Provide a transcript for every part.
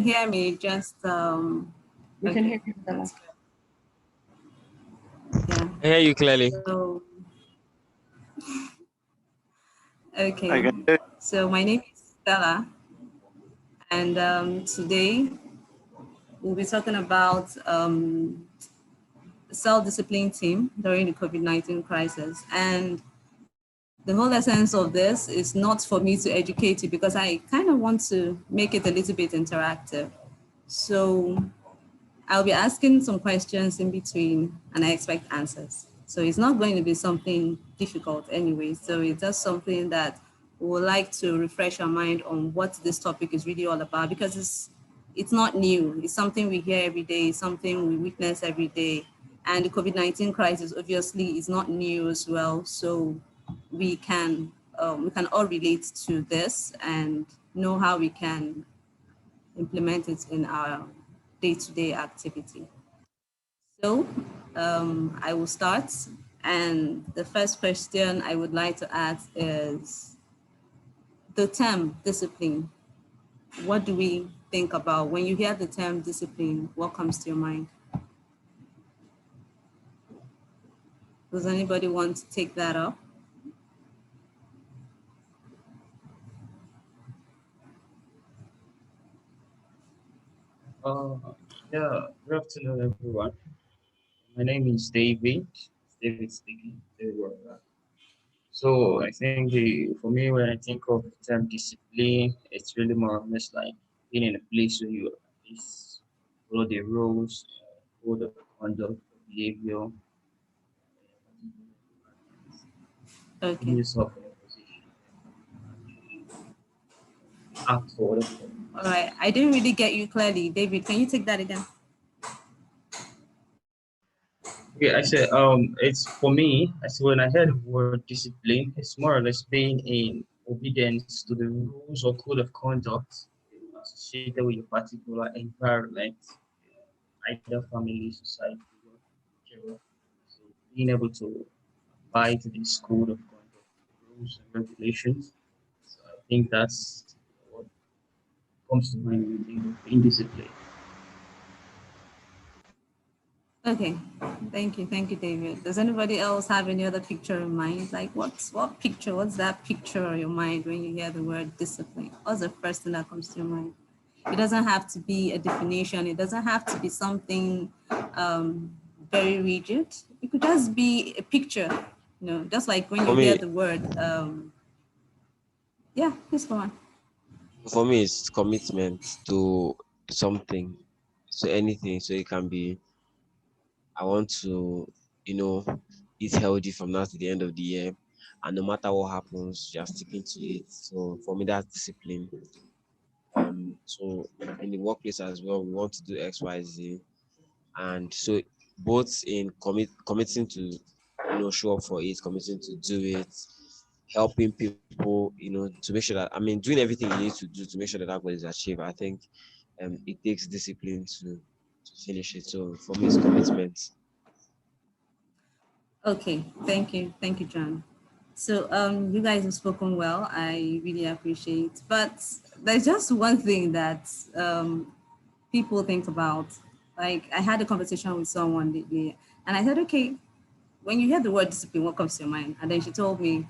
hear me? Just We can hear you, Stella. Yeah. I hear you clearly. So, okay. So my name is Stella, and today we'll be talking about self-discipline team during the COVID-19 crisis. And the whole essence of this is not for me to educate you because I kind of want to make it a little bit interactive. So I'll be asking some questions in between and I expect answers. So it's not going to be something difficult anyway. So it's just something that we would like to refresh our mind on what this topic is really all about because it's not new. It's something we hear every day, something we witness every day. And the COVID-19 crisis obviously is not new as well. So we can all relate to this and know how we can implement it in our day-to-day activity. So I will start. And the first question I would like to ask is the term discipline. What do we think about when you hear the term discipline? What comes to your mind? Does anybody want to take that up? Yeah, good afternoon, everyone. My name is David. David speaking. David Walker. So I think for me, when I think of the term discipline, it's really more or less like being in a place where you at least follow the rules, code of conduct, behavior, putting Okay. yourself in a position to act for whatever. All right. I didn't really get you clearly. David, can you take that again? Okay, I said, it's for me. I said when I heard the word discipline, it's more or less being in obedience to the rules or code of conduct associated with your particular environment, either family, society, work, whichever. So being able to abide to this code of conduct, rules and regulations. So I think that's what comes to mind when you think of being disciplined. Okay, thank you, David. Does anybody else have any other picture in mind? Like what's that picture in your mind when you hear the word discipline? What's the first thing that comes to your mind? It doesn't have to be a definition. It doesn't have to be something very rigid. It could just be a picture, just like when you hear the word, yeah, please go on. For me, it's commitment to something, so anything. So it can be, I want to, eat healthy from now to the end of the year, and no matter what happens, you're sticking to it. So for me, that's discipline. So in the workplace as well, we want to do X, Y, Z, and so both in committing to, show up for it, committing to do it, helping people, to make sure that, doing everything you need to do to make sure that that goal is achieved. I think it takes discipline to finish it. So for me, it's commitment. Okay, thank you, John. So you guys have spoken well. I really appreciate. But there's just one thing that people think about. Like I had a conversation with someone lately, and I said, okay, when you hear the word discipline, what comes to your mind? And then she told me,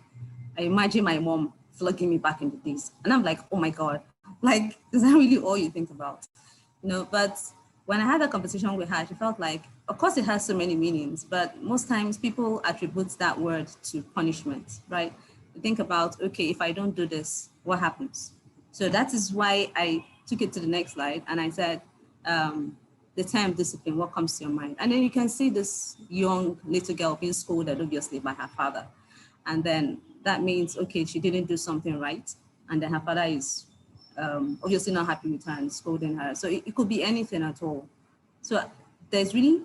I imagine my mom flogging me back in the days. And I'm like, oh my God, like, is that really all you think about? But when I had a conversation with her, she felt like, of course, it has so many meanings, but most times people attribute that word to punishment, right? They think about, okay, if I don't do this, what happens? So that is why I took it to the next slide and I said, the term discipline, what comes to your mind? And then you can see this young little girl being scolded, obviously, by her father. And then that means, okay, she didn't do something right. And then her father is obviously not happy with her and scolding her. So it could be anything at all. So there's really,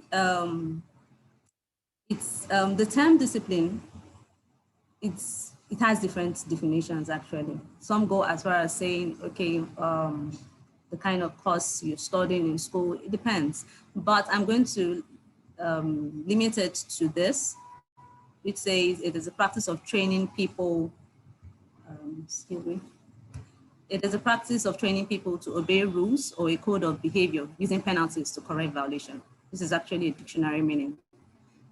it's the term discipline, it has different definitions actually. Some go as far as saying, okay, the kind of course you're studying in school, it depends. But I'm going to limit it to this, which says it is a practice of training people, excuse me, It is a practice of training people to obey rules or a code of behavior using penalties to correct violation. This is actually a dictionary meaning.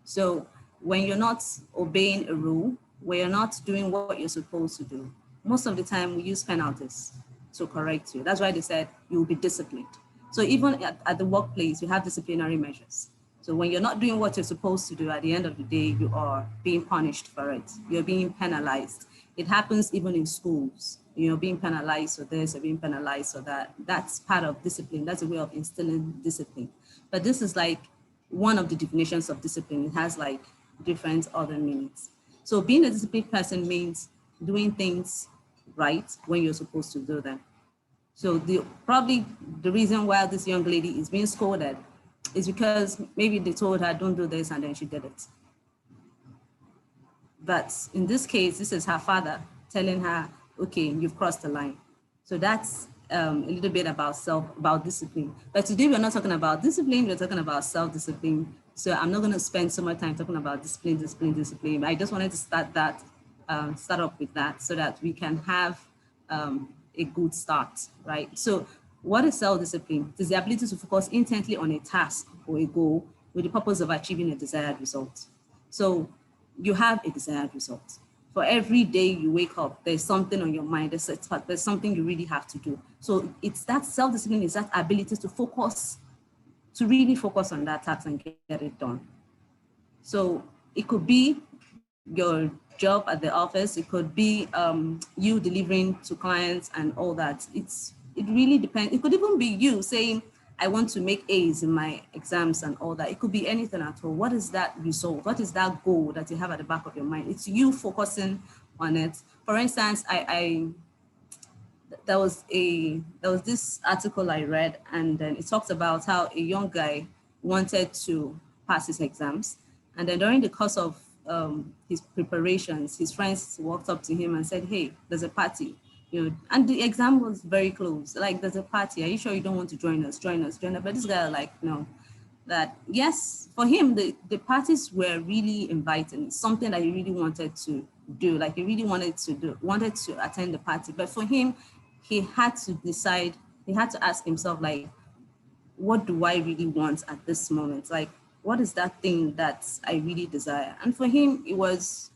So when you're not obeying a rule, when you're not doing what you're supposed to do, most of the time we use penalties to correct you. That's why they said you will be disciplined. So even at the workplace, you have disciplinary measures. So when you're not doing what you're supposed to do, at the end of the day, you are being punished for it. You're being penalized. It happens even in schools. You're being penalized for this, you're being penalized for that. That's part of discipline. That's a way of instilling discipline. But this is like one of the definitions of discipline. It has like different other meanings. So being a disciplined person means doing things right when you're supposed to do them. So probably the reason why this young lady is being scolded is because maybe they told her, don't do this, and then she did it. But in this case, this is her father telling her, okay, you've crossed the line. So that's a little bit about discipline. But today we're not talking about discipline, we're talking about self-discipline. So I'm not going to spend so much time talking about discipline. I just wanted to start off with that so that we can have a good start, right? So what is self-discipline? It is the ability to focus intently on a task or a goal with the purpose of achieving a desired result. So you have a desired result. For every day you wake up, there's something on your mind, there's something you really have to do. So it's that self-discipline, is that ability to really focus on that task and get it done. So it could be your job at the office, it could be you delivering to clients and all that. It really depends. It could even be you saying, I want to make A's in my exams and all that. It could be anything at all. What is that result? What is that goal that you have at the back of your mind? It's you focusing on it. For instance, there was this article I read, and then it talks about how a young guy wanted to pass his exams. And then during the course of his preparations, his friends walked up to him and said, hey, there's a party. And the exam was very close. Like, there's a party. Are you sure you don't want to join us? Join us. But this guy like, no. That yes, for him, the parties were really inviting. It's something that he really wanted to do. Like, he really wanted to attend the party. But for him, he had to decide, he had to ask himself, like, what do I really want at this moment? Like, what is that thing that I really desire? And for him, it was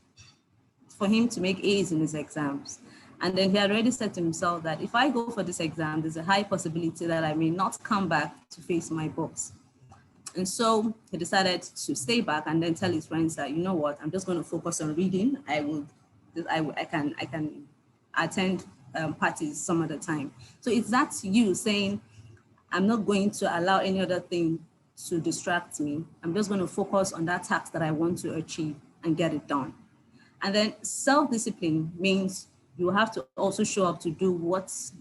for him to make A's in his exams. And then he had already said to himself that if I go for this exam, there's a high possibility that I may not come back to face my books. And so he decided to stay back and then tell his friends that, you know what, I'm just going to focus on reading. I can attend parties some other time. So it's that you saying, I'm not going to allow any other thing to distract me. I'm just going to focus on that task that I want to achieve and get it done. And then self-discipline means you have to also show up to do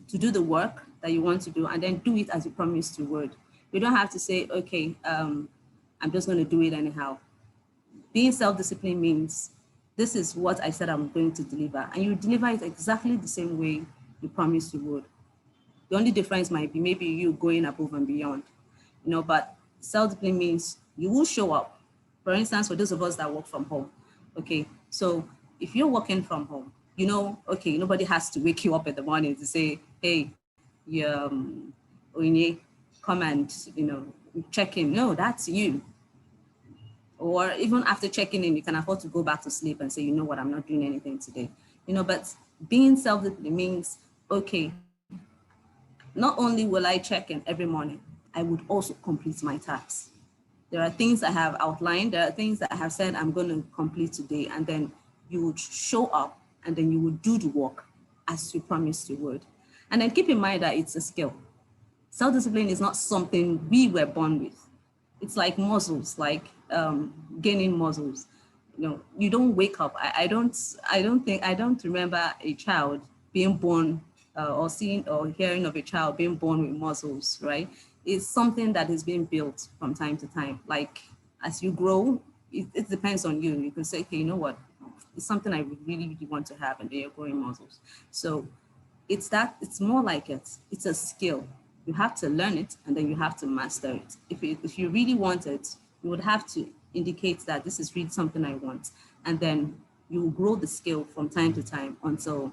the work that you want to do, and then do it as you promised you would. You don't have to say, okay, I'm just going to do it anyhow. Being self-disciplined means this is what I said I'm going to deliver, and you deliver it exactly the same way you promised you would. The only difference might be maybe you going above and beyond, but self-discipline means you will show up. For instance, for those of us that work from home, okay, so if you're working from home, okay, nobody has to wake you up in the morning to say, hey, Onye, come and, check in. No, that's you. Or even after checking in, you can afford to go back to sleep and say, you know what, I'm not doing anything today. But being self-disciplined means, okay, not only will I check in every morning, I would also complete my tasks. There are things I have outlined, there are things that I have said I'm going to complete today, and then you would show up and then you would do the work as you promised you would. And then keep in mind that it's a skill. Self-discipline is not something we were born with. It's like muscles, like gaining muscles. You don't wake up. I don't remember a child being born or seeing or hearing of a child being born with muscles, right? It's something that is being built from time to time. Like as you grow, it depends on you. You can say, okay, you know what? It's something I really, really want to have, and then you're growing muscles. So it's more like it's a skill. You have to learn it, and then you have to master it. If you really want it, you would have to indicate that this is really something I want. And then you will grow the skill from time to time until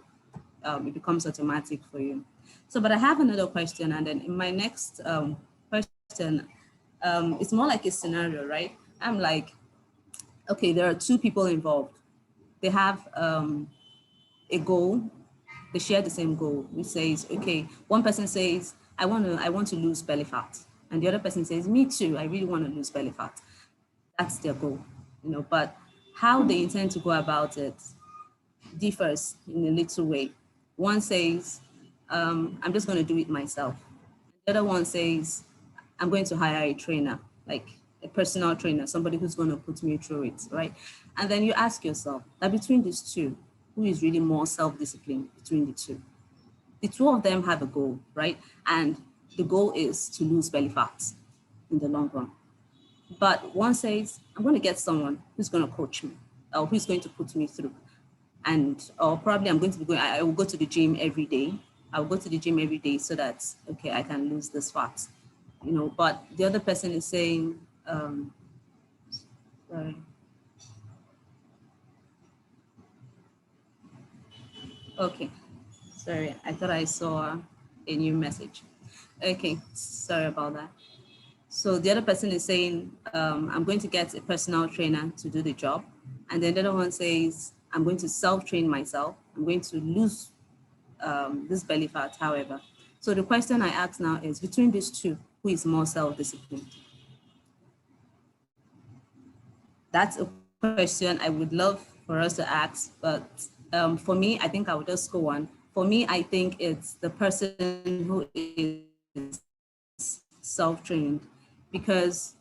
it becomes automatic for you. So, but I have another question, and then in my next question, it's more like a scenario, right? I'm like, okay, there are two people involved. They have a goal. They share the same goal, which says, okay, one person says, I want to lose belly fat, and the other person says, me too, I really want to lose belly fat. That's their goal, but how they intend to go about it differs in a little way. One says, I'm just going to do it myself. The other one says, I'm going to hire a trainer, like a personal trainer, somebody who's going to put me through it, right? And then you ask yourself that between these two, who is really more self-disciplined between the two? The two of them have a goal, right? And the goal is to lose belly fat in the long run. But one says, I'm going to get someone who's going to coach me or who's going to put me through. And or probably I'm going to be going, I will go to the gym every day. I will go to the gym every day so that, okay, I can lose this fat. But the other person is saying, sorry. Okay, sorry, I thought I saw a new message. Okay, sorry about that. So the other person is saying, I'm going to get a personal trainer to do the job. And then the other one says, I'm going to self-train myself. I'm going to lose this belly fat, however. So the question I ask now is, between these two, who is more self-disciplined? That's a question I would love for us to ask, but for me, I think I would just go on. For me, I think it's the person who is self-trained, because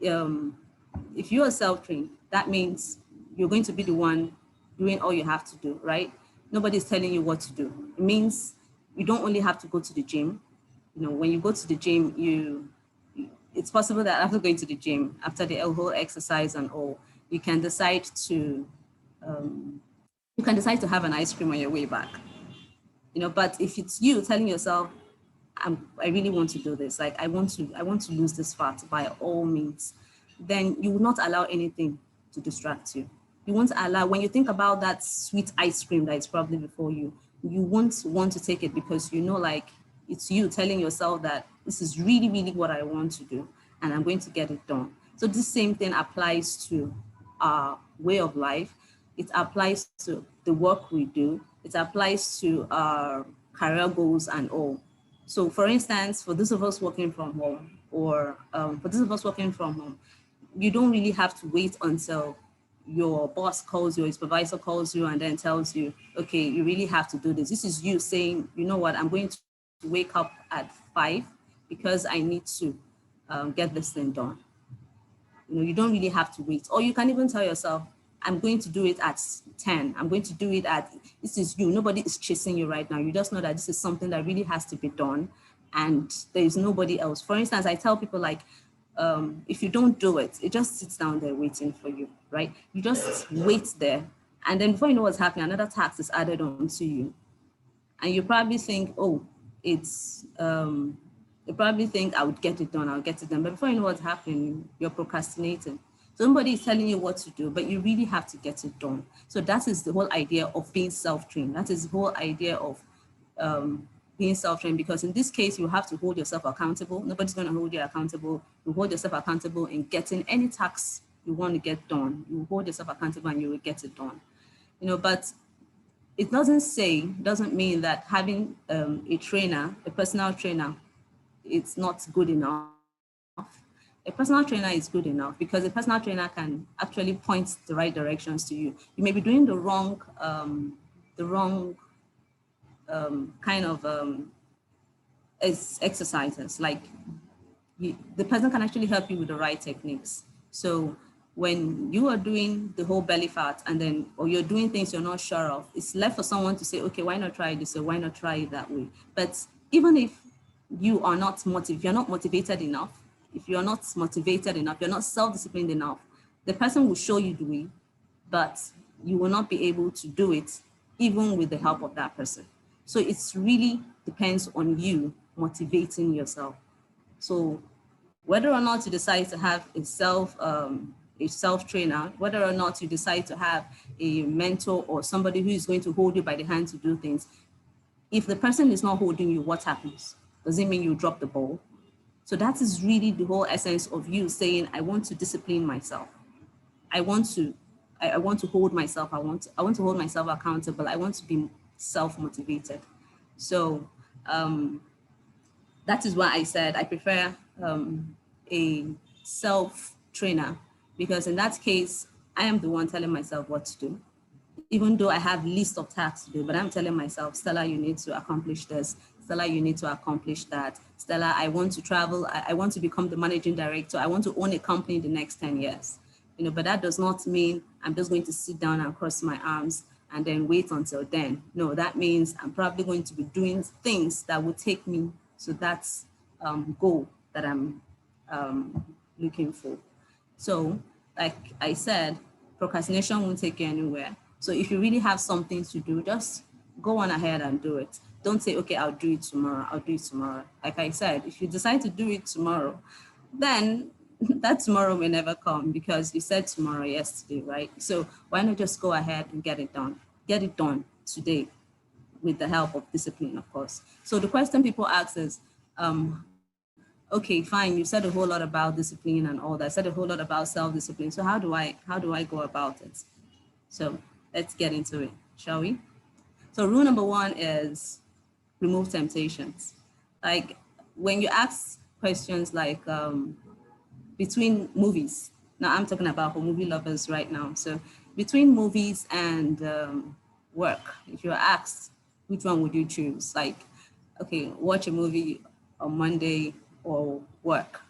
if you are self-trained, that means you're going to be the one doing all you have to do, right? Nobody's telling you what to do. It means you don't only have to go to the gym. When you go to the gym, it's possible that after going to the gym, after the whole exercise and all, you can decide to have an ice cream on your way back. But if it's you telling yourself, I really want to do this, like I want to lose this fat by all means, then you will not allow anything to distract you. You won't allow, when you think about that sweet ice cream that is probably before you, you won't want to take it because like it's you telling yourself that this is really, really what I want to do and I'm going to get it done. So this same thing applies to our way of life. It applies to the work we do. It applies to our career goals and all. So for instance, for those of us working from home, you don't really have to wait until your boss calls you, your supervisor calls you and then tells you, okay, you really have to do this. This is you saying, you know what, I'm going to wake up at 5 because I need to get this thing done. You don't really have to wait. Or you can even tell yourself, I'm going to do it at 10. I'm going to do it at, this is you. Nobody is chasing you right now. You just know that this is something that really has to be done and there is nobody else. For instance, I tell people like, if you don't do it, it just sits down there waiting for you, right? You just wait there. And then before you know what's happening, another task is added on to you. And you probably think, oh, you probably think I would get it done, I'll get it done. But before you know what's happening, you're procrastinating. Somebody is telling you what to do, but you really have to get it done. So that is the whole idea of being self-trained. That is the whole idea of being self-trained, because in this case, you have to hold yourself accountable. Nobody's going to hold you accountable. You hold yourself accountable in getting any task you want to get done. You hold yourself accountable and you will get it done. But it doesn't mean that having a trainer, a personal trainer, it's not good enough. A personal trainer is good enough because a personal trainer can actually point the right directions to you. You may be doing the wrong kind of exercises. Like the person can actually help you with the right techniques. So when you are doing the whole belly fat or you're doing things you're not sure of, it's left for someone to say, okay, why not try this or why not try it that way? But even if you are not if you're not motivated enough, if you're not motivated enough, you're not self-disciplined enough, the person will show you the way, but you will not be able to do it even with the help of that person. So it's really depends on you motivating yourself. So whether or not you decide to have a self-trainer, whether or not you decide to have a mentor or somebody who is going to hold you by the hand to do things, If the person is not holding you, what happens? Does it mean you drop the ball? So that is really the whole essence of you saying, I want to discipline myself. I want to, I want to hold myself. I want to hold myself accountable. I want to be self-motivated. So that is why I said I prefer a self-trainer, because in that case, I am the one telling myself what to do. Even though I have list of tasks to do, but I'm telling myself, Stella, you need to accomplish this. Stella, you need to accomplish that. Stella, I want to travel. I want to become the managing director. I want to own a company in the next 10 years. But that does not mean I'm just going to sit down and cross my arms and then wait until then. No, that means I'm probably going to be doing things that will take me to that goal that I'm looking for. So, like I said, procrastination won't take you anywhere. So if you really have something to do, just go on ahead and do it. Don't say, okay, I'll do it tomorrow. I'll do it tomorrow. Like I said, if you decide to do it tomorrow, then that tomorrow may never come because you said tomorrow yesterday, right? So why not just go ahead and get it done? Get it done today with the help of discipline, of course. So the question people ask is, okay, fine, you said a whole lot about discipline and all that, said a whole lot about self-discipline. So how do I go about it? So let's get into it, shall we? So rule number one is remove temptations. Like when you ask questions like between movies, now I'm talking about for movie lovers right now. So between movies and work, if you're asked, which one would you choose? Like, okay, watch a movie on Monday or work.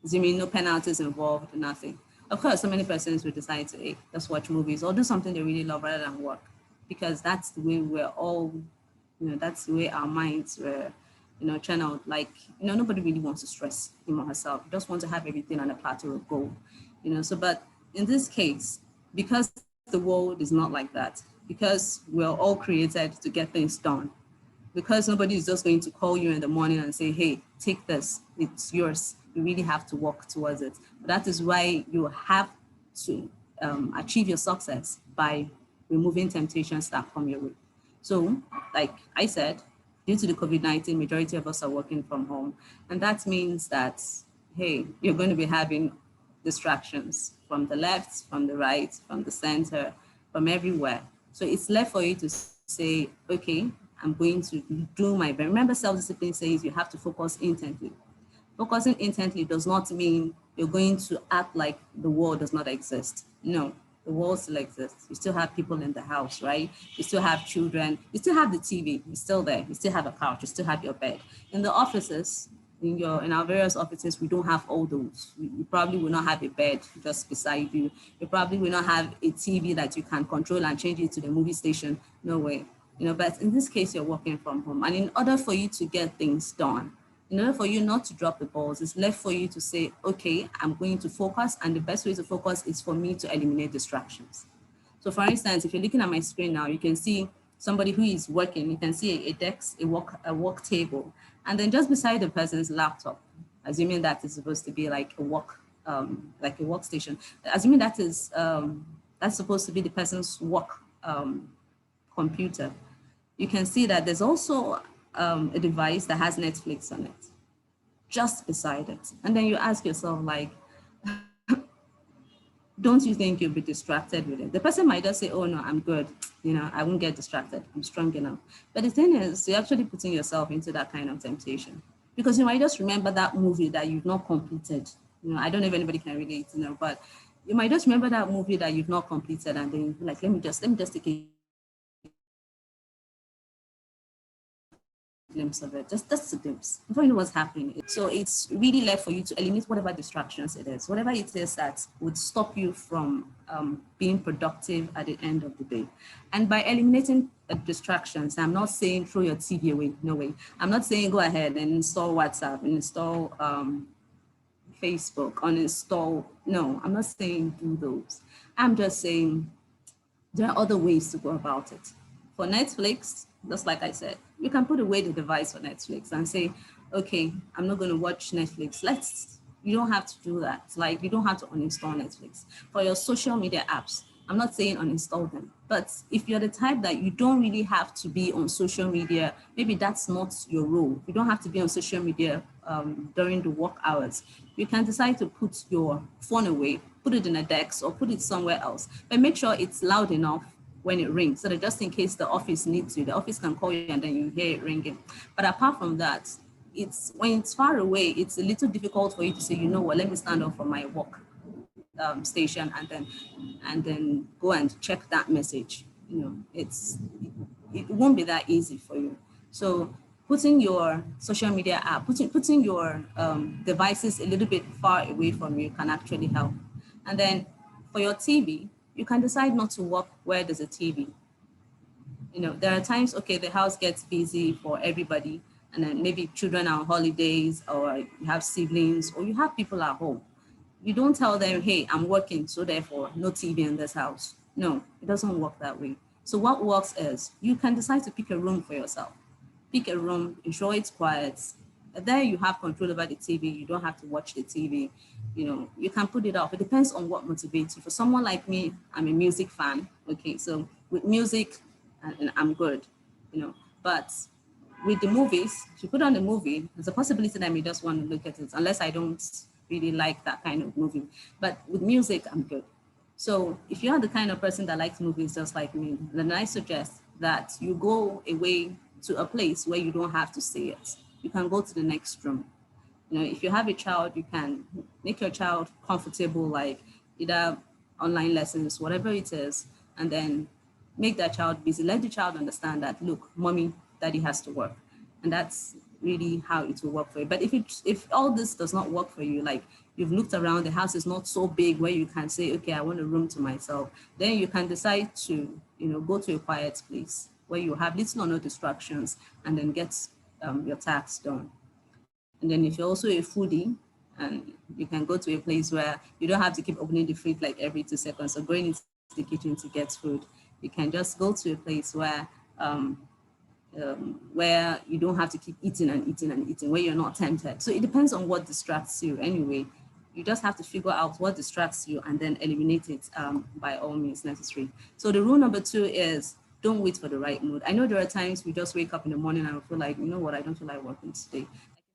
Does it mean no penalties involved, nothing? Of course, so many persons will decide to, hey, let's watch movies or do something they really love rather than work, because that's the way we're all, that's the way our minds were, channeled. Like, nobody really wants to stress him or herself. You just want to have everything on a platter of gold, So, but in this case, because the world is not like that, because we're all created to get things done, because nobody is just going to call you in the morning and say, hey, take this, it's yours. You really have to work towards it. But that is why you have to achieve your success by removing temptations that come your way. So, like I said, due to the COVID-19, majority of us are working from home. And that means that, hey, you're going to be having distractions from the left, from the right, from the center, from everywhere. So it's left for you to say, okay, I'm going to do my best. Remember, self-discipline says you have to focus intently. Focusing intently does not mean you're going to act like the world does not exist. No, the world still exists. You still have people in the house, right? You still have children. You still have the TV. It's still there. You still have a couch. You still have your bed. In the offices, in our various offices, we don't have all those. You probably will not have a bed just beside you. You probably will not have a TV that you can control and change it to the movie station. No way. But in this case, you're working from home. And in order for you to get things done, in order for you not to drop the balls, it's left for you to say, okay, I'm going to focus. And the best way to focus is for me to eliminate distractions. So for instance, if you're looking at my screen now, you can see somebody who is working. You can see a desk, a work table, and then just beside the person's laptop, assuming that is supposed to be like a workstation, assuming that is that's supposed to be the person's work computer. You can see that there's also a device that has Netflix on it, just beside it. And then you ask yourself, like, don't you think you'll be distracted with it? The person might just say, oh no, I'm good. I won't get distracted. I'm strong enough. But the thing is, you're actually putting yourself into that kind of temptation, because you might just remember that movie that you've not completed. I don't know if anybody can relate, but you might just remember that movie that you've not completed, and then you're like, let me just take a glimpse of it, just a glimpse before you know what's happening. So it's really left for you to eliminate whatever distractions it is, whatever it is that would stop you from being productive at the end of the day. And by eliminating distractions, I'm not saying throw your TV away, no way. I'm not saying go ahead and install WhatsApp and install Facebook, uninstall. No, I'm not saying do those. I'm just saying there are other ways to go about it. For Netflix, just like I said, you can put away the device for Netflix and say, okay, I'm not going to watch Netflix. You don't have to do that. Like, you don't have to uninstall Netflix. For your social media apps, I'm not saying uninstall them, but if you're the type that you don't really have to be on social media, maybe that's not your role. You don't have to be on social media during the work hours. You can decide to put your phone away, put it in a desk or put it somewhere else, but make sure it's loud enough when it rings, so that just in case the office needs you, the office can call you and then you hear it ringing. But apart from that, it's when it's far away, it's a little difficult for you to say, you know what, let me stand up from my work station and then go and check that message. You know, it won't be that easy for you. So putting your social media app, putting your devices a little bit far away from you can actually help. And then for your TV, you can decide not to work where there's a TV. You know, there are times, okay, the house gets busy for everybody, and then maybe children are on holidays, or you have siblings, or you have people at home. You don't tell them, hey, I'm working, so therefore no TV in this house. No, it doesn't work that way. So what works is you can decide to pick a room for yourself. Pick a room, ensure it's quiet. There you have control over the TV. You don't have to watch the TV. You know, you can put it off. It depends on what motivates you. For someone like me, I'm a music fan. Okay, so with music, and I'm good, you know. But with the movies, if you put on the movie, there's a possibility that I may just want to look at it, unless I don't really like that kind of movie. But with music, I'm good. So if you are the kind of person that likes movies just like me, then I suggest that you go away to a place where you don't have to see it. You can go to the next room. You know, if you have a child, you can make your child comfortable, like either online lessons, whatever it is, and then make that child busy. Let the child understand that, look, mommy, daddy has to work. And that's really how it will work for you. But if all this does not work for you, like you've looked around, the house is not so big where you can say, okay, I want a room to myself, then you can decide to, you know, go to a quiet place where you have little or no distractions, and then get your tasks done. And then if you're also a foodie, and you can go to a place where you don't have to keep opening the fridge like every 2 seconds or going into the kitchen to get food. You can just go to a place where you don't have to keep eating and eating and eating, where you're not tempted. So it depends on what distracts you anyway. You just have to figure out what distracts you and then eliminate it by all means necessary. So the rule number 2 is don't wait for the right mood. I know there are times we just wake up in the morning and we feel like, you know what, I don't feel like working today. It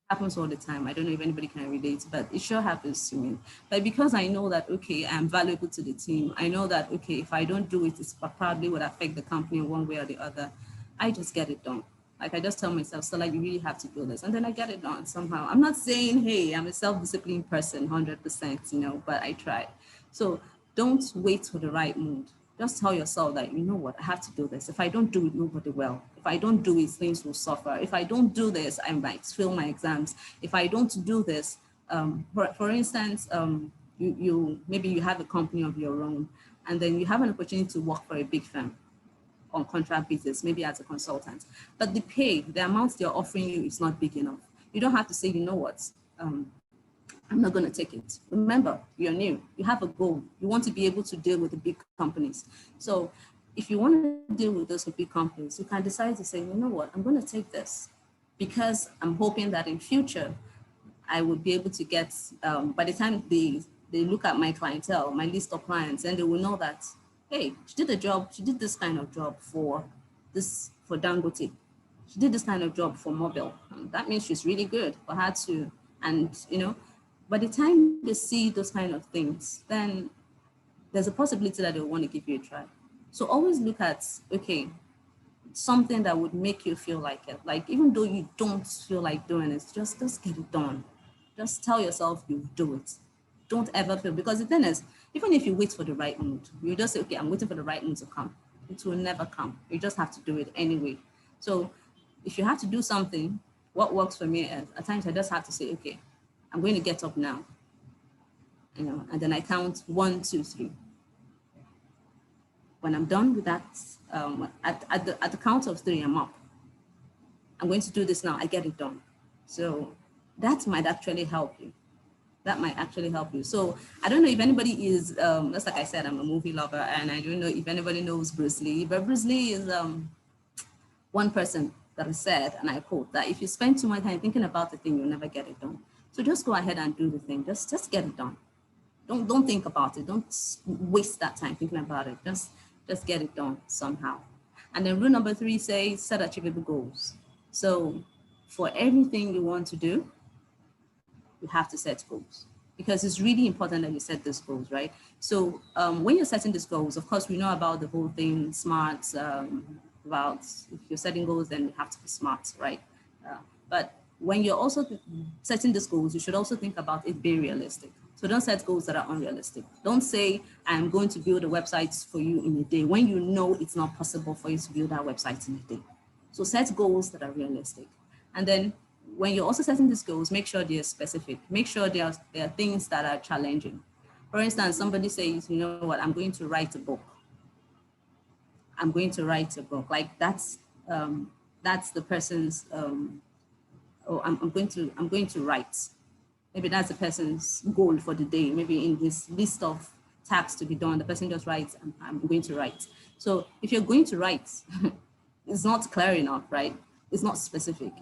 happens all the time. I don't know if anybody can relate, but it sure happens to me. But because I know that, okay, I'm valuable to the team, I know that, okay, if I don't do it, it probably would affect the company in one way or the other, I just get it done. Like I just tell myself, so like you really have to do this. And then I get it done somehow. I'm not saying, hey, I'm a self-disciplined person, 100%, you know, but I try. So don't wait for the right mood. Just tell yourself that, you know what, I have to do this. If I don't do it, nobody will. If I don't do it, things will suffer. If I don't do this, I might fail my exams. If I don't do this, for instance, you maybe you have a company of your own, and then you have an opportunity to work for a big firm on contract basis, maybe as a consultant. But the pay, the amount they're offering you is not big enough. You don't have to say, you know what, I'm not going to take it. Remember, you're new. You have a goal. You want to be able to deal with the big companies. So if you want to deal with those big companies, you can decide to say, you know what, I'm going to take this because I'm hoping that in future, I would be able to get, by the time they look at my clientele, my list of clients, and they will know that, hey, she did a job, she did this kind of job for Dangote. She did this kind of job for Mobile. And that means she's really good for her to, and you know, by the time they see those kind of things, then there's a possibility that they'll want to give you a try. So always look at, okay, something that would make you feel like it. Like even though you don't feel like doing it, just get it done. Just tell yourself you do it. Don't ever feel, because the thing is, even if you wait for the right mood, you just say, okay, I'm waiting for the right mood to come. It will never come. You just have to do it anyway. So if you have to do something, what works for me is at times I just have to say, okay, I'm going to get up now, you know, and then I count 1, 2, 3. When I'm done with that, at the count of 3, I'm up. I'm going to do this now. I get it done. So that might actually help you. That might actually help you. So I don't know if anybody is, just like I said, I'm a movie lover, and I don't know if anybody knows Bruce Lee, but Bruce Lee is one person that has said, and I quote, that if you spend too much time thinking about the thing, you'll never get it done. So just go ahead and do the thing. Just get it done. Don't think about it. Don't waste that time thinking about it. Just get it done somehow. And then rule number 3 says set achievable goals. So for anything you want to do, you have to set goals, because it's really important that you set those goals, right? So when you're setting these goals, of course, we know about the whole thing, smart, about if you're setting goals, then you have to be smart, right? But when you're also setting these goals, you should also think about it being realistic. So don't set goals that are unrealistic. Don't say, I'm going to build a website for you in a day, when you know it's not possible for you to build that website in a day. So set goals that are realistic. And then when you're also setting these goals, make sure they're specific. Make sure there are things that are challenging. For instance, somebody says, you know what, I'm going to write a book. I'm going to write a book. Like that's the person's, I'm going to write. Maybe that's the person's goal for the day. Maybe in this list of tasks to be done, the person just writes, I'm going to write. So if you're going to write, it's not clear enough, right? It's not specific.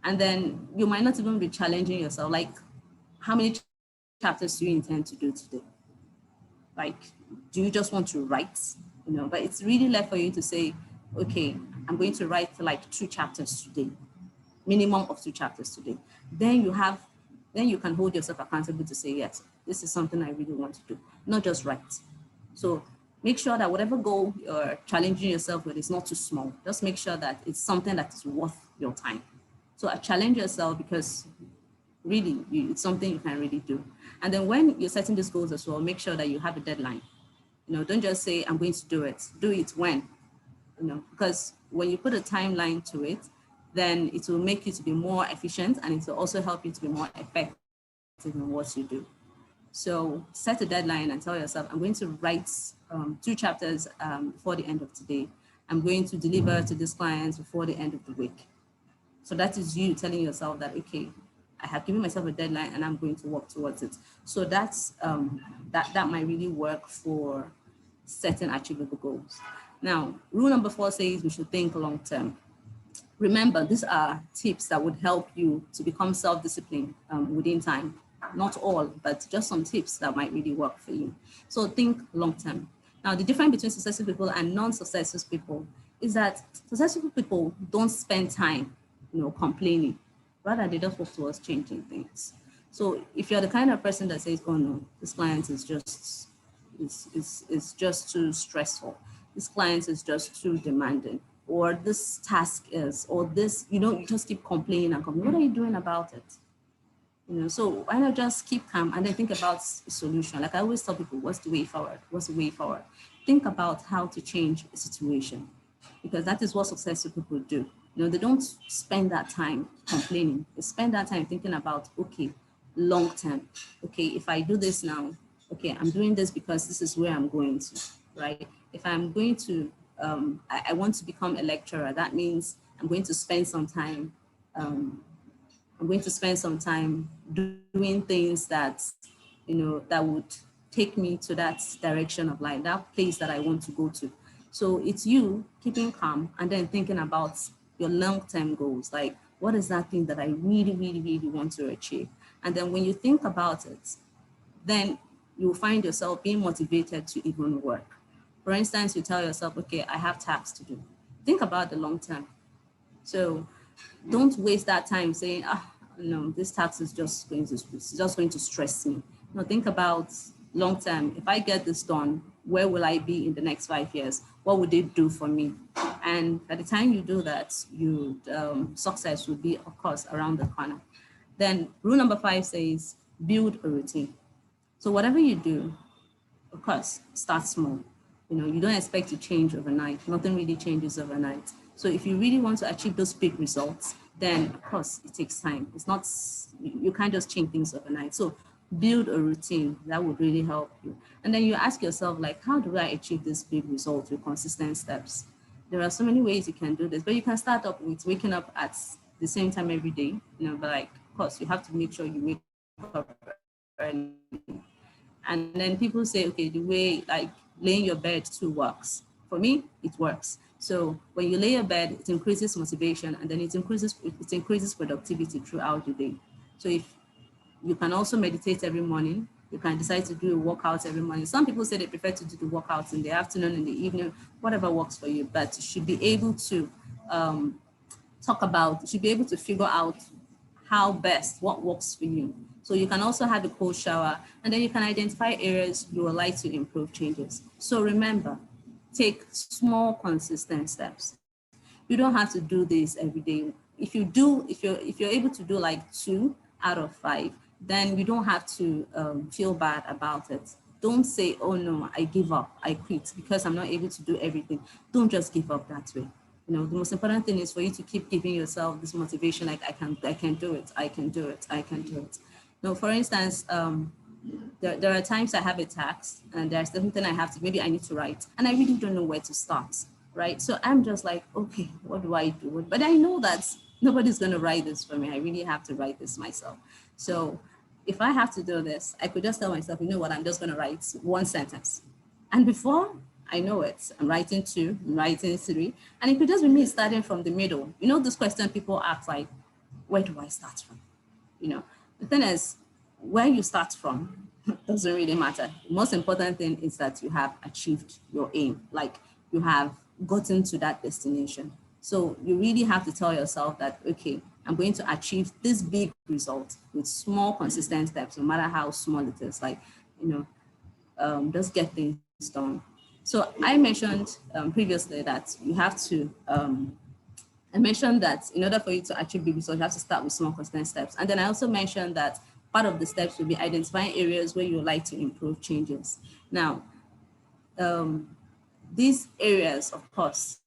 And then you might not even be challenging yourself. Like, how many chapters do you intend to do today? Like, do you just want to write? You know, but it's really left for you to say, okay, I'm going to write for like 2 chapters today, minimum of 2 chapters today. Then you can hold yourself accountable to say, yes, this is something I really want to do, not just write. So make sure that whatever goal you're challenging yourself with is not too small. Just make sure that it's something that is worth your time. So challenge yourself, because really it's something you can really do. And then when you're setting these goals as well, make sure that you have a deadline. You know, don't just say, I'm going to do it. Do it when, you know, because when you put a timeline to it, then it will make you to be more efficient, and it will also help you to be more effective in what you do. So set a deadline and tell yourself, I'm going to write 2 chapters before the end of today. I'm going to deliver to these clients before the end of the week. So that is you telling yourself that, okay, I have given myself a deadline and I'm going to work towards it. So that's that might really work for setting achievable goals. Now, rule number 4 says we should think long term. Remember, these are tips that would help you to become self-disciplined within time. Not all, but just some tips that might really work for you. So think long term. Now, the difference between successful people and non-successful people is that successful people don't spend time, you know, complaining. Rather, they just work towards changing things. So if you're the kind of person that says, oh no, this client is just too stressful, this client is just too demanding, or this task is, or this, you know, you just keep complaining and complaining. What are you doing about it? You know, so why not just keep calm and then think about a solution? Like I always tell people, what's the way forward? What's the way forward? Think about how to change a situation, because that is what successful people do. You know, they don't spend that time complaining. They spend that time thinking about, okay, long term. Okay, if I do this now, okay, I'm doing this because this is where I'm going to, right? If I'm going to, I want to become a lecturer, that means I'm going to spend some time, doing things that, you know, that would take me to that direction of life, that place that I want to go to. So it's you keeping calm and then thinking about your long-term goals. Like, what is that thing that I really, really, really want to achieve? And then when you think about it, then you'll find yourself being motivated to even work. For instance, you tell yourself, okay, I have tasks to do. Think about the long term. So don't waste that time saying, no, this task is just going to stress me. No, think about long term. If I get this done, where will I be in the next 5 years? What would it do for me? And by the time you do that, success will be, of course, around the corner. Then rule number 5 says, build a routine. So whatever you do, of course, start small. You know, you don't expect to change overnight. Nothing really changes overnight. So if you really want to achieve those big results, then of course it takes time. It's not, you can't just change things overnight. So build a routine that would really help you. And then you ask yourself, like, how do I achieve this big result with consistent steps? There are so many ways you can do this, but you can start up with waking up at the same time every day, you know, but like, of course, you have to make sure you wake up early. And then people say, okay, the way like laying your bed too works. For me, it works. So when you lay your bed, it increases motivation, and then it increases productivity throughout the day. So if you can also meditate every morning, You can decide to do a workout every morning. Some people say they prefer to do the workouts in the afternoon, in the evening, whatever works for you, but you should be able to you should be able to figure out how best, what works for you. So you can also have a cold shower, and then you can identify areas you would like to improve changes. So remember, take small, consistent steps. You don't have to do this every day. If you're able to do like 2 out of 5, then you don't have to feel bad about it. Don't say, oh no, I give up, I quit because I'm not able to do everything. Don't just give up that way. You know, the most important thing is for you to keep giving yourself this motivation, like I can do it, I can do it, I can do it. Now, for instance, there are times I have a task and there's something I have to, maybe I need to write, and I really don't know where to start, right? So I'm just like, okay, what do I do? But I know that nobody's going to write this for me. I really have to write this myself. So if I have to do this, I could just tell myself, you know what, I'm just going to write one sentence. And before I know it, I'm writing 2, I'm writing 3, and it could just be me starting from the middle. You know, this question people ask, like, where do I start from? You know, the thing is, where you start from doesn't really matter. The most important thing is that you have achieved your aim, like you have gotten to that destination. So you really have to tell yourself that, okay, I'm going to achieve this big result with small, consistent steps, no matter how small it is. Like, you know, just get things done. So I mentioned previously that you have to, I mentioned that in order for you to achieve big results, you have to start with small, consistent steps. And then I also mentioned that part of the steps will be identifying areas where you would like to improve changes. Now, these areas, of course,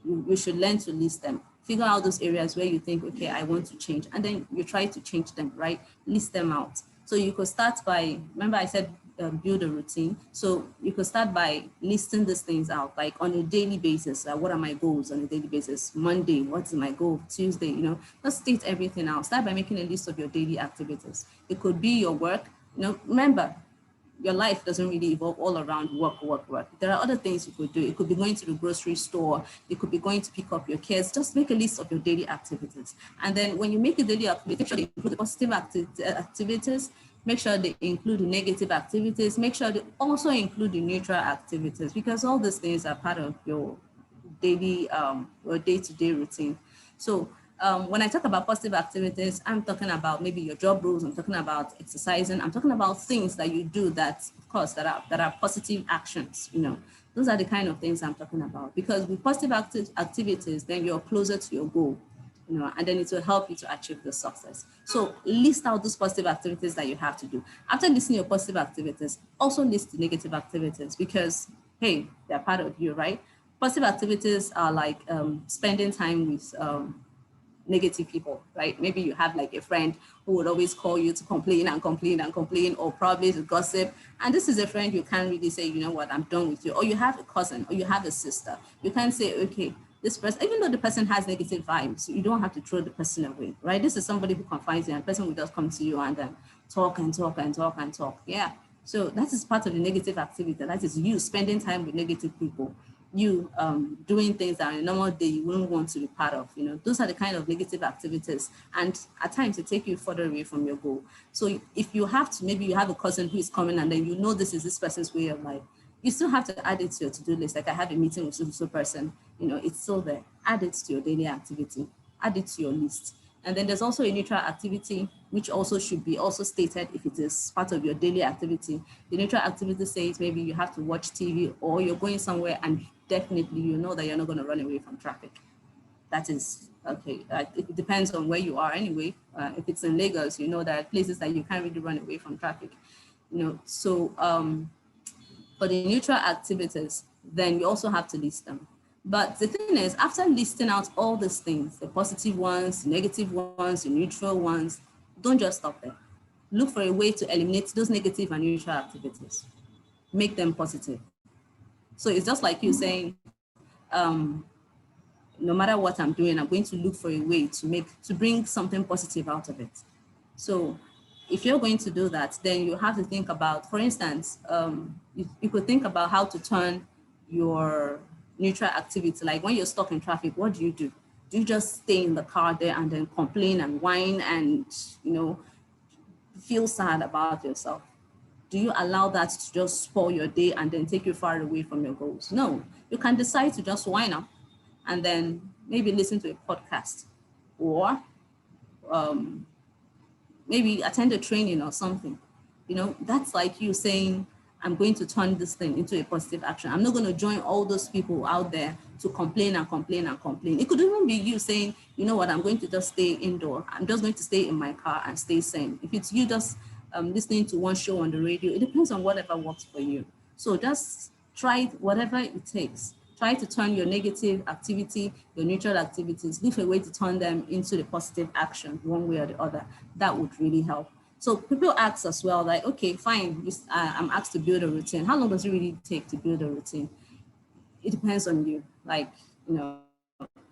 you should learn to list them. Figure out those areas where you think, okay, I want to change, and then you try to change them, right? List them out. So you could start by, remember I said build a routine. So you could start by listing these things out, like on a daily basis. What are my goals on a daily basis? Monday, what's my goal? Tuesday, you know, just state everything out. Start by making a list of your daily activities. It could be your work. You know, remember, your life doesn't really evolve all around work, work, work. There are other things you could do. It could be going to the grocery store. It could be going to pick up your kids. Just make a list of your daily activities. And then when you make a daily activity, make sure they include the positive activities. Make sure they include the negative activities. Make sure they also include the neutral activities, because all these things are part of your daily or day-to-day routine. So when I talk about positive activities, I'm talking about maybe your job roles, I'm talking about exercising, I'm talking about things that you do that, of course, that are positive actions, you know. Those are the kind of things I'm talking about, because with positive activities, then you're closer to your goal, you know, and then it will help you to achieve the success. So list out those positive activities that you have to do. After listing your positive activities, also list the negative activities, because, hey, they're part of you, right? Positive activities are like spending time with negative people, right? Maybe you have like a friend who would always call you to complain and complain and complain, or probably to gossip. And this is a friend you can't really say, you know what, I'm done with you. Or you have a cousin, or you have a sister. You can't say, okay, this person, even though the person has negative vibes, you don't have to throw the person away, right? This is somebody who confides you, and the person will just come to you and then talk and talk and talk and talk. Yeah. So that is part of the negative activity. That is you spending time with negative people, you doing things that on a normal day you wouldn't want to be part of. You know, those are the kind of negative activities, and at times it take you further away from your goal. So if you have to, maybe you have a cousin who is coming, and then you know this is this person's way of life, you still have to add it to your to-do list. Like I have a meeting with so person, you know, it's still there. Add it to your daily activity, add it to your list. And then there's also a neutral activity, which also should be also stated if it is part of your daily activity. The neutral activity says maybe you have to watch TV, or you're going somewhere and definitely you know that you're not going to run away from traffic. That is okay. It depends on where you are anyway. If it's in Lagos, you know there are places that you can't really run away from traffic. You know, so for the neutral activities, then you also have to list them. But the thing is, after listing out all these things, the positive ones, the negative ones, the neutral ones, don't just stop there. Look for a way to eliminate those negative and neutral activities. Make them positive. So it's just like you saying, no matter what I'm doing, I'm going to look for a way to bring something positive out of it. So if you're going to do that, then you have to think about, for instance, you could think about how to turn your neutral activity. Like when you're stuck in traffic, what do? Do you just stay in the car there and then complain and whine and, you know, feel sad about yourself, do you allow that to just spoil your day and then take you far away from your goals? No, you can decide to just wind up and then maybe listen to a podcast, or maybe attend a training or something. That's like you saying, I'm going to turn this thing into a positive action. I'm not going to join all those people out there to complain and complain and complain. It could even be you saying, you know what, I'm going to just stay indoor. I'm just going to stay in my car and stay sane. If it's you just listening to one show on the radio, it depends on whatever works for you. So just try whatever it takes. Try to turn your negative activity, your neutral activities, look for a way to turn them into the positive action one way or the other. That would really help. So people ask as well, like, okay, fine, I'm asked to build a routine. How long does it really take to build a routine? It depends on you. Like,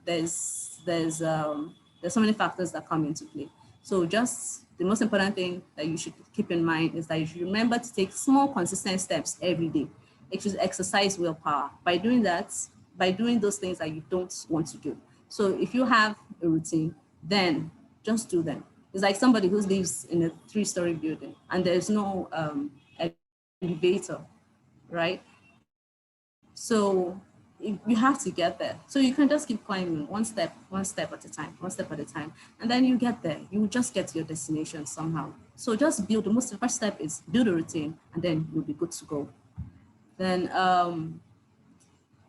there's so many factors that come into play. So just the most important thing that you should keep in mind is that you should remember to take small, consistent steps every day. It should exercise willpower. By doing that, by doing those things that you don't want to do. So if you have a routine, then just do them. It's like somebody who lives in a 3-story building and there's no elevator, right? So you have to get there. So you can just keep climbing one step at a time, and then you get there. You will just get to your destination somehow. So just build. The first step is build a routine, and then you'll be good to go. Then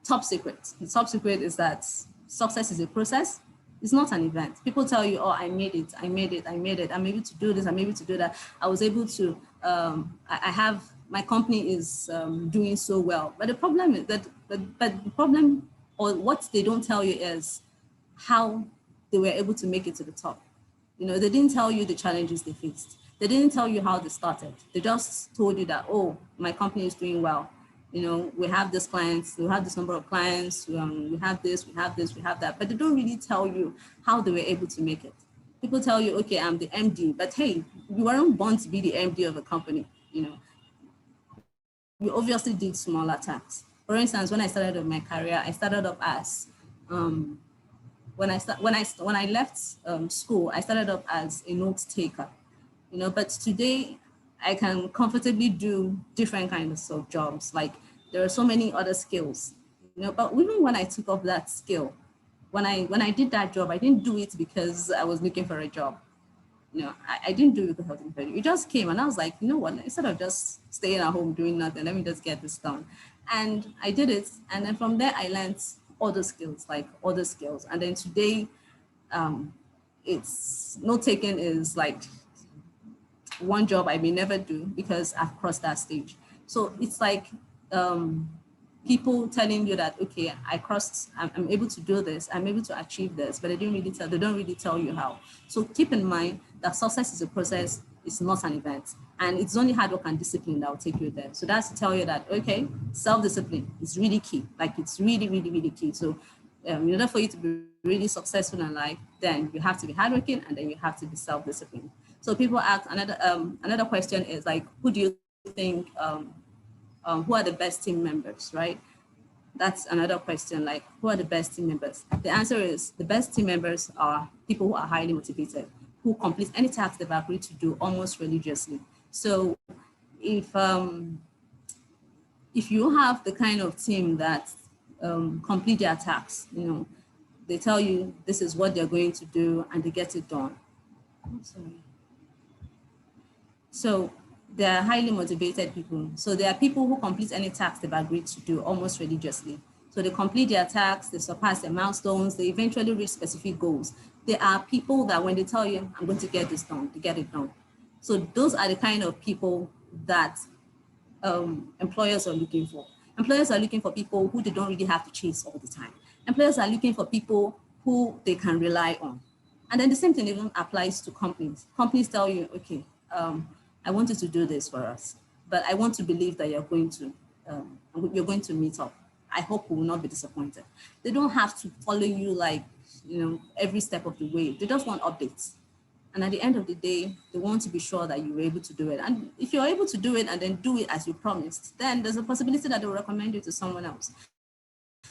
top secret. The top secret is that success is a process. It's not an event. People tell you, oh, I made it. I'm able to do this. I'm able to do that. I was able to, my company is doing so well. But the problem is that, but the problem, or what they don't tell you is how they were able to make it to the top. They didn't tell you the challenges they faced. They didn't tell you how they started. They just told you that, oh, my company is doing well. We have this clients, we have this number of clients, we have this, we have that, but they don't really tell you how they were able to make it. People tell you, okay, I'm the MD, but hey, you weren't born to be the MD of a company. You obviously did smaller tasks. For instance, when I started my career, I started up as, when I left school, I started up as a note taker, but today I can comfortably do different kinds of jobs. Like there are so many other skills, but even when I took up that skill, when I did that job, I didn't do it because I was looking for a job. I didn't do it because I was looking for it. It just came and I was like, you know what, instead of just staying at home doing nothing, let me just get this done. And I did it. And then from there, I learned other skills. And then today, it's note taking is like one job I may never do because I've crossed that stage. So it's like people telling you that, okay, I'm able to do this, I'm able to achieve this, but they don't really tell you how. So keep in mind that success is a process, it's not an event. And it's only hard work and discipline that will take you there. So that's to tell you that, okay, self-discipline is really key. Like it's really, really, really key. So in order for you to be really successful in life, then you have to be hardworking and then you have to be self-disciplined. So people ask, another question is like, who do you think, who are the best team members, right? That's another question, like, who are the best team members? The answer is the best team members are people who are highly motivated, who complete any task they've agreed to do almost religiously. So if you have the kind of team that complete their tasks, they tell you this is what they're going to do and they get it done. I'm sorry. So they're highly motivated people. So there are people who complete any task they've agreed to do almost religiously. So they complete their tasks, they surpass their milestones, they eventually reach specific goals. There are people that when they tell you, I'm going to get this done, they get it done. So those are the kind of people that employers are looking for. Employers are looking for people who they don't really have to chase all the time. Employers are looking for people who they can rely on. And then the same thing even applies to companies. Companies tell you, okay, I want you to do this for us, but I want to believe that you're going to meet up. I hope we will not be disappointed. They don't have to follow you like, every step of the way. They just want updates. And at the end of the day, they want to be sure that you were able to do it. And if you're able to do it and then do it as you promised, then there's a possibility that they'll recommend you to someone else.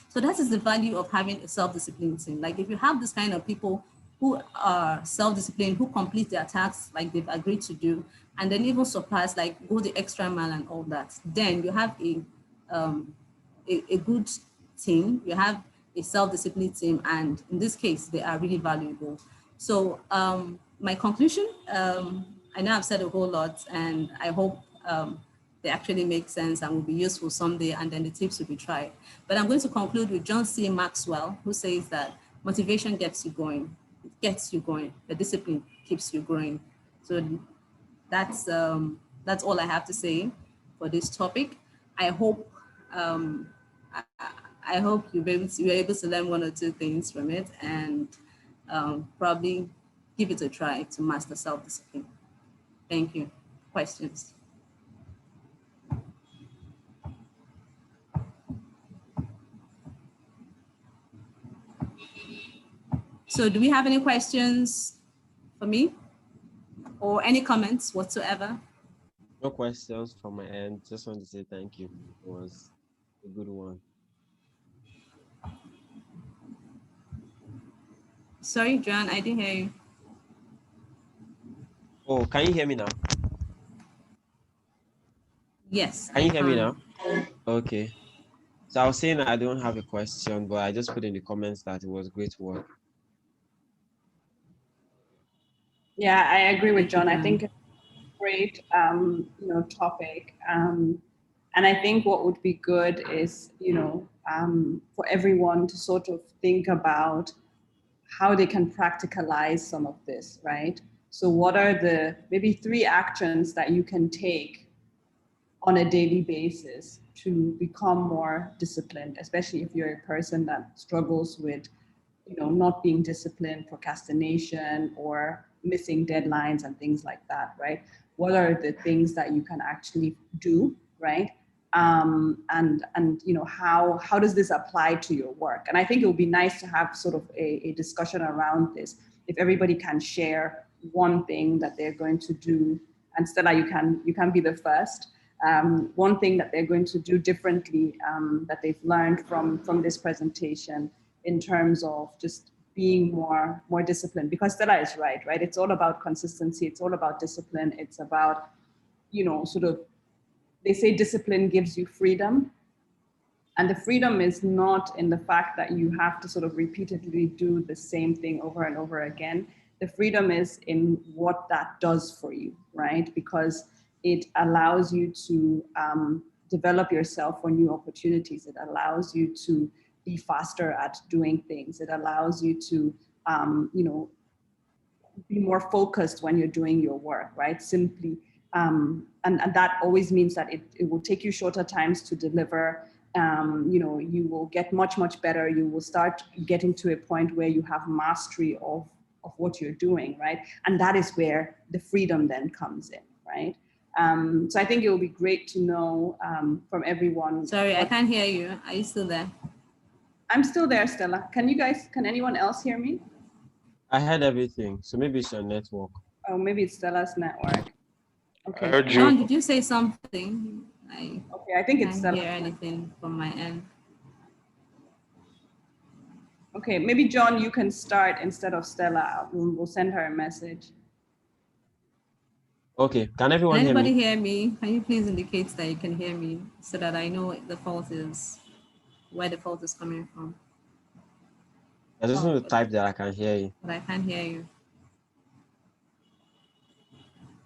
So that is the value of having a self-discipline team. Like if you have this kind of people who are self-disciplined, who complete their tasks like they've agreed to do, and then even surpass, like go the extra mile and all that, then you have a good team, you have a self-disciplined team, and in this case, they are really valuable. So my conclusion, I know I've said a whole lot, and I hope they actually make sense and will be useful someday, and then the tips will be tried. But I'm going to conclude with John C. Maxwell, who says that motivation gets you going. It gets you going. The discipline keeps you growing. So that's all I have to say for this topic. I hope um, I hope you're able to learn one or two things from it, and probably give it a try to master self-discipline. Thank you. Questions? So do we have any questions for me or any comments whatsoever? No questions from my end. Just want to say thank you. It was a good one. Sorry, John, I didn't hear you. Oh, can you hear me now? Yes, Can I you hear me can. now? Okay. So I was saying I don't have a question, but I just put in the comments that it was great work. Yeah, I agree with Thank you, John. I John. think it's a great, topic. And I think what would be good is, for everyone to sort of think about how they can practicalize some of this, right? So what are the maybe 3 actions that you can take on a daily basis to become more disciplined, especially if you're a person that struggles with, not being disciplined, procrastination, or missing deadlines and things like that, right? What are the things that you can actually do, right? And how does this apply to your work? And I think it would be nice to have sort of a discussion around this. If everybody can share one thing that they're going to do, and Stella, you can be the first. One thing that they're going to do differently, that they've learned from this presentation in terms of just being more disciplined, because Stella is right? It's all about consistency. It's all about discipline. It's about, sort of, they say discipline gives you freedom. And the freedom is not in the fact that you have to sort of repeatedly do the same thing over and over again. The freedom is in what that does for you, right? Because it allows you to develop yourself for new opportunities. It allows you to be faster at doing things. It allows you to, be more focused when you're doing your work, right? Simply, and that always means that it will take you shorter times to deliver. You will get much better. You will start getting to a point where you have mastery of what you're doing, right? And that is where the freedom then comes in, right? So I think it will be great to know from everyone. Sorry, I can't hear you. Are you still there? I'm still there, Stella. Can anyone else hear me? I heard everything, so maybe it's your network. Oh, maybe it's Stella's network. Okay. I heard you. John, did you say something? Okay, I think it's can't Stella. hear anything from my end. Okay, maybe John, you can start instead of Stella. We'll send her a message. Okay, can Can everyone hear anybody me? hear me? Can you please indicate that you can hear me so that I know the fault is, where the fault is coming from? I just want to type that I can hear you. But I can't hear you.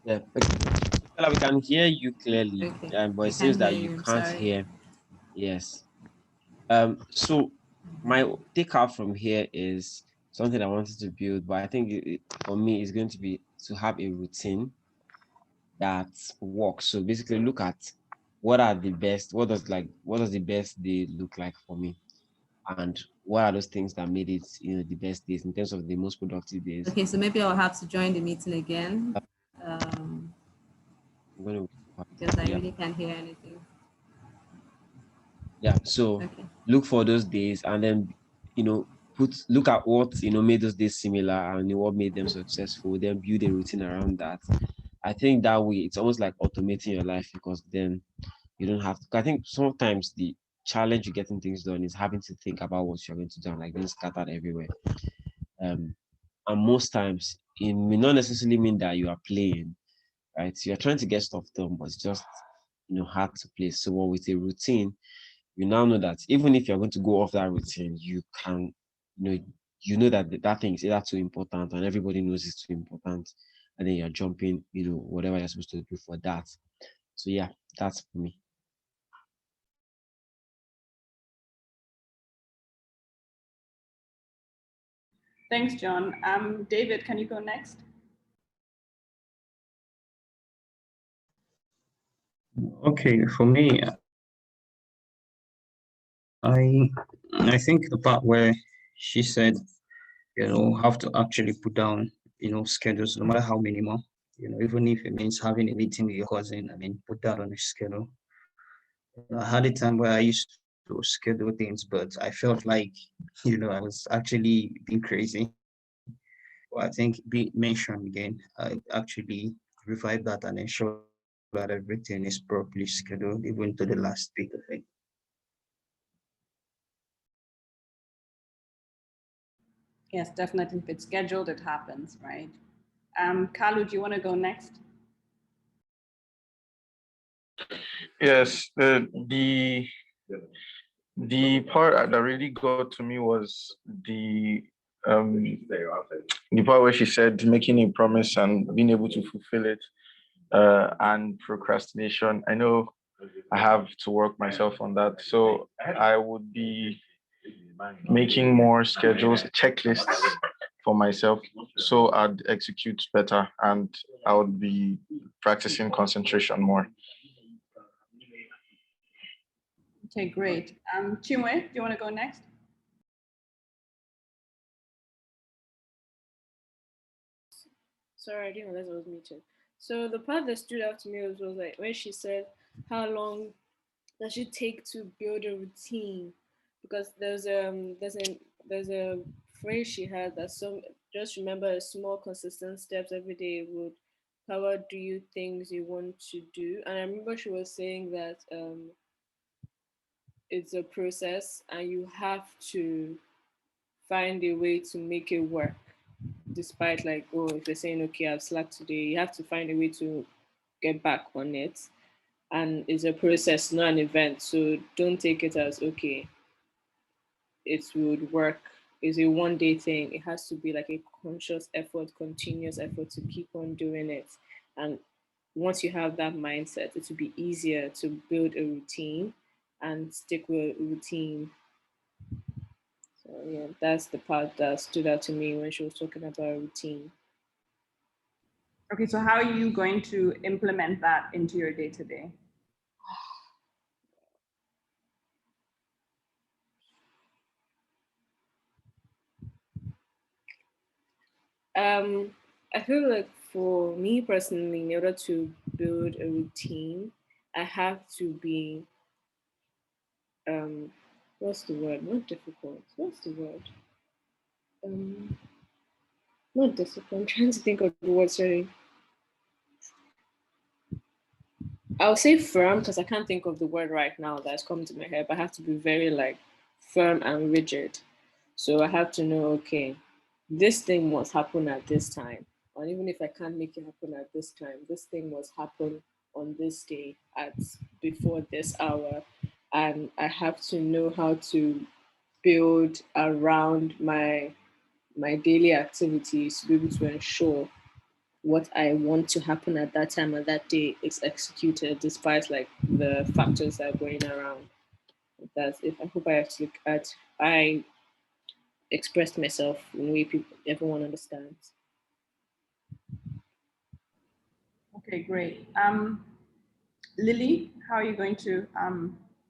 Yeah, okay. Well, we can hear you clearly, Okay, but I it seems can't hear that you you. I'm can't sorry. hear. Yes. So my takeout from here is something I wanted to build, but I think for me it's going to be to have a routine that works. So basically, look at what are the best. What does the best day look like for me, and what are those things that made it, the best days in terms of the most productive days. Okay, so maybe I'll have to join the meeting again I'm going to, because I yeah. really can't hear anything. Yeah, so Okay. look for those days and then look at what made those days similar and what made them successful, then build a routine around that. I think that way it's almost like automating your life, because then you don't have to. I think sometimes the challenge of getting things done is having to think about what you're going to do and like being scattered everywhere. And most times, it may not necessarily mean that you are playing, right? You're trying to get stuff done, but it's just hard to play. So with a routine, you now know that even if you're going to go off that routine, you can, that that thing is either too important and everybody knows it's too important, and then you're jumping, whatever you're supposed to do for that. So yeah, that's for me. Thanks, John. David, can you go next? Okay, for me, I I think the part where she said, have to actually put down, schedules, no matter how minimal, even if it means having a meeting with your cousin, I mean, put that on a schedule. I had a time where I used to schedule things, but I felt like, I was actually being crazy. But I think being mentioned again, I actually revive that and ensure that everything is properly scheduled, even to the last bit of it. Yes, definitely. If it's scheduled, it happens, right? Kalu, do you want to go next? Yes, the part that really got to me was um the part where she said making a promise and being able to fulfill it, and procrastination. I know I have to work myself on that. So I would be making more schedules, checklists for myself, so I'd execute better and I would be practicing concentration more. Okay, great. Chinwe, do you want to go next? Sorry, I didn't realize I was muted. So the part that stood out to me was like when she said, "How long does it take to build a routine?" Because there's a phrase she had that some just remember small consistent steps every day would power do you things you want to do. And I remember she was saying that it's a process and you have to find a way to make it work despite like, oh, if they're saying, okay, I've slacked today, you have to find a way to get back on it. And it's a process, not an event. So don't take it as, okay, it would work. It's a 1 day thing. It has to be like a conscious effort, continuous effort to keep on doing it. And once you have that mindset, it will be easier to build a routine and stick with a routine. So yeah, that's the part that stood out to me when she was talking about routine. Okay, so how are you going to implement that into your day to day? I feel like for me personally, in order to build a routine, I have to be um, what's the word? Not difficult. What's the word? Um, Not difficult. I'm trying to think of the word. Sorry. I'll say firm because I can't think of the word right now that's coming to my head. But I have to be very like firm and rigid. So I have to know, okay, this thing must happen at this time. And even if I can't make it happen at this time, this thing must happen on this day at before this hour. And I have to know how to build around my daily activities to be able to ensure what I want to happen at that time and that day is executed despite like the factors that are going around. That's if I hope I actually I expressed myself in a way people everyone understands. Okay, great. Lily, how are you going to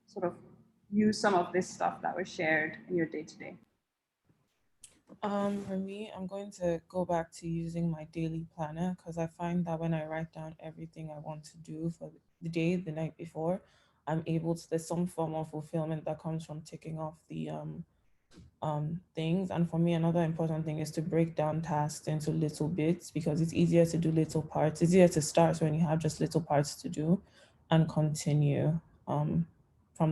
sort of use some of this stuff that was shared in your day to day? For me, I'm going to go back to using my daily planner because I find that when I write down everything I want to do for the day, the night before, I'm able to, there's some form of fulfillment that comes from ticking off the things. And for me, another important thing is to break down tasks into little bits because it's easier to do little parts. It's easier to start when you have just little parts to do and continue from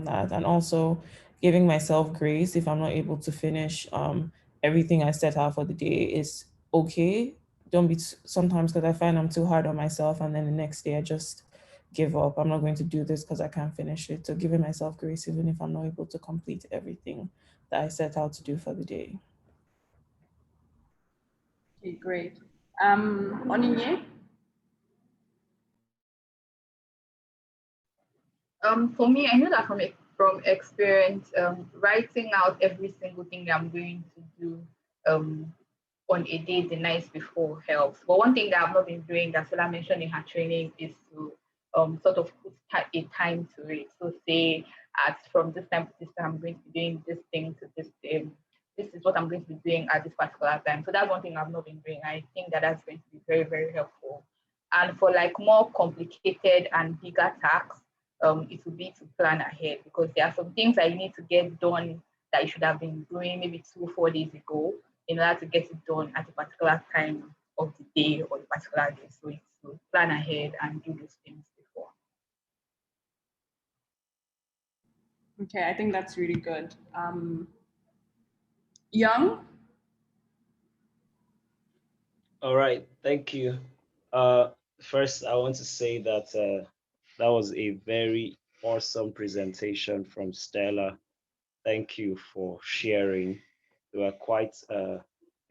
that. And also giving myself grace if I'm not able to finish everything I set out for the day is okay. Don't be sometimes, because I find I'm too hard on myself, and then the next day I just give up. I'm not going to do this because I can't finish it. So giving myself grace even if I'm not able to complete everything that I set out to do for the day. Okay, great. Oninye? For me, I know that from experience, writing out every single thing that I'm going to do um, on a day the night before helps. But one thing that I've not been doing that Stella mentioned in her training is to sort of put a time to it. So say at from this time to this time, I'm going to be doing this thing to this this is what I'm going to be doing at this particular time. So that's one thing I've not been doing. I think that that's going to be very, very helpful. And for like more complicated and bigger tasks, it would be to plan ahead because there are some things that you need to get done that you should have been doing maybe 2 4 days ago in order to get it done at a particular time of the day or the particular day. So it's to plan ahead and do those things before. Okay, I think that's really good. Young? All right, thank you. Uh, First, I want to say that that was a very awesome presentation from Stella. Thank you for sharing. They were quite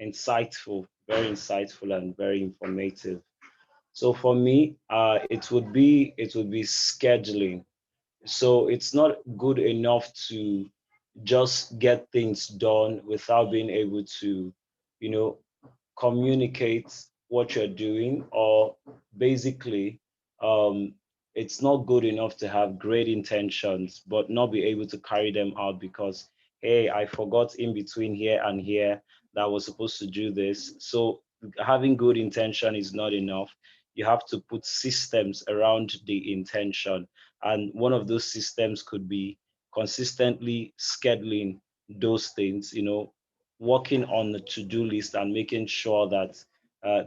insightful, very insightful and very informative. So for me, it would be scheduling. So it's not good enough to just get things done without being able to, you know, communicate what you're doing, or basically, um, it's not good enough to have great intentions but not be able to carry them out because, hey, I forgot in between here and here that I was supposed to do this. So having good intention is not enough. You have to put systems around the intention. And one of those systems could be consistently scheduling those things, working on the to-do list and making sure that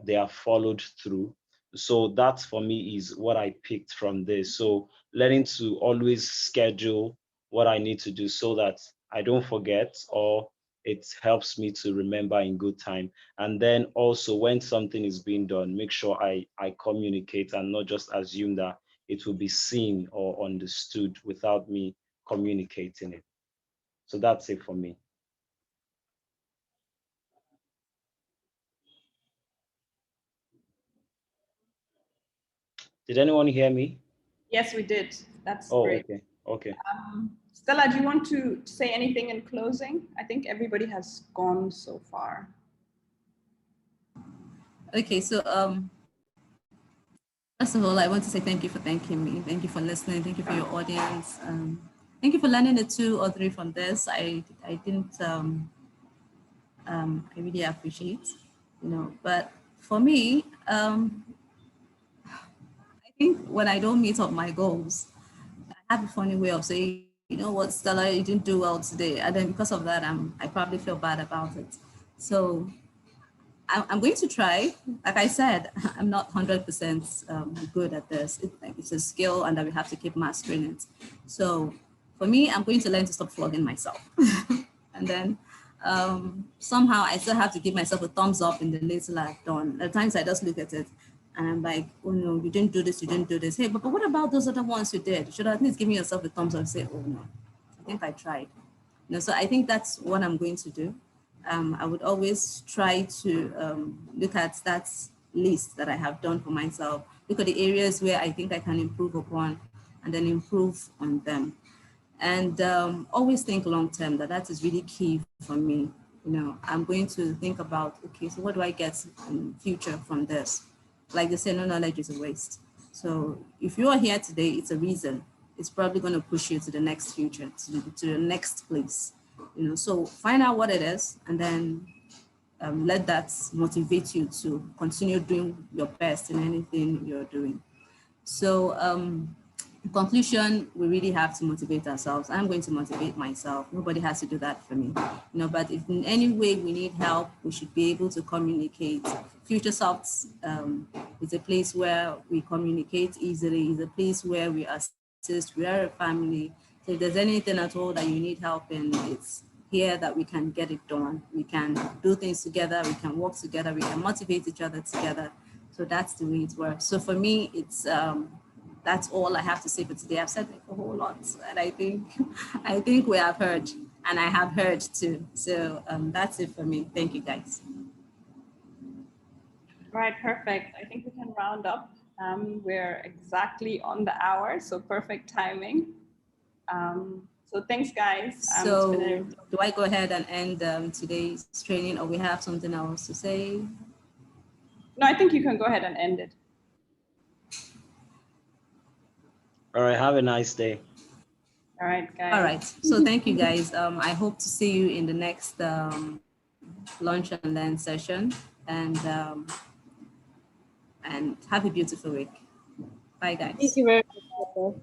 they are followed through. So that for me is what I picked from this. So learning to always schedule what I need to do so that I don't forget, or it helps me to remember in good time. And then also when something is being done, make sure I communicate and not just assume that it will be seen or understood without me communicating it. So that's it for me. Did anyone hear me? Yes, we did. That's Oh, great. okay. Okay. Stella, do you want to say anything in closing? I think everybody has gone so far. Okay, so first of all, I want to say thank you for thanking me. Thank you for listening. Thank you for your audience. Thank you for learning the 2 or 3 from this. I didn't I really appreciate, But for me, I think when I don't meet up my goals, I have a funny way of saying, you know what, Stella, you didn't do well today, and then because of that, I probably feel bad about it. So I'm going to try. Like I said, I'm not 100% good at this. It's a skill, and that we have to keep mastering it. So for me, I'm going to learn to stop flogging myself. And then somehow I still have to give myself a thumbs up in the little I've done. At times I just look at it and I'm like, oh no, you didn't do this, you didn't do this. Hey, but what about those other ones you did? You should at least give yourself a thumbs up and say, oh no, I think I tried. So I think that's what I'm going to do. I would always try to look at that list that I have done for myself, look at the areas where I think I can improve upon, and then improve on them. And always think long term. That is really key for me. I'm going to think about, okay, so what do I get in future from this? Like they say, no knowledge is a waste. So if you are here today, it's a reason. It's probably going to push you to the next future, to the next place. So find out what it is, and then let that motivate you to continue doing your best in anything you're doing. So in conclusion, we really have to motivate ourselves. I'm going to motivate myself. Nobody has to do that for me. But if in any way we need help, we should be able to communicate. Futuresoft is a place where we communicate easily, is a place where we assist, we are a family. So if there's anything at all that you need help in, here that we can get it done. We can do things together, we can work together, we can motivate each other together. So that's the way it works. So for me, it's that's all I have to say for today. I've said like a whole lot, and I think I think we have heard, and I have heard too. So that's it for me. Thank you, guys. All right, perfect. I think we can round up. We're exactly on the hour, so perfect timing. So thanks, guys. So do I go ahead and end today's training, or we have something else to say? No, I think you can go ahead and end it. All right, have a nice day. All right, guys. All right, so thank you, guys. I hope to see you in the next lunch and learn session, and have a beautiful week. Bye, guys. Thank you very much.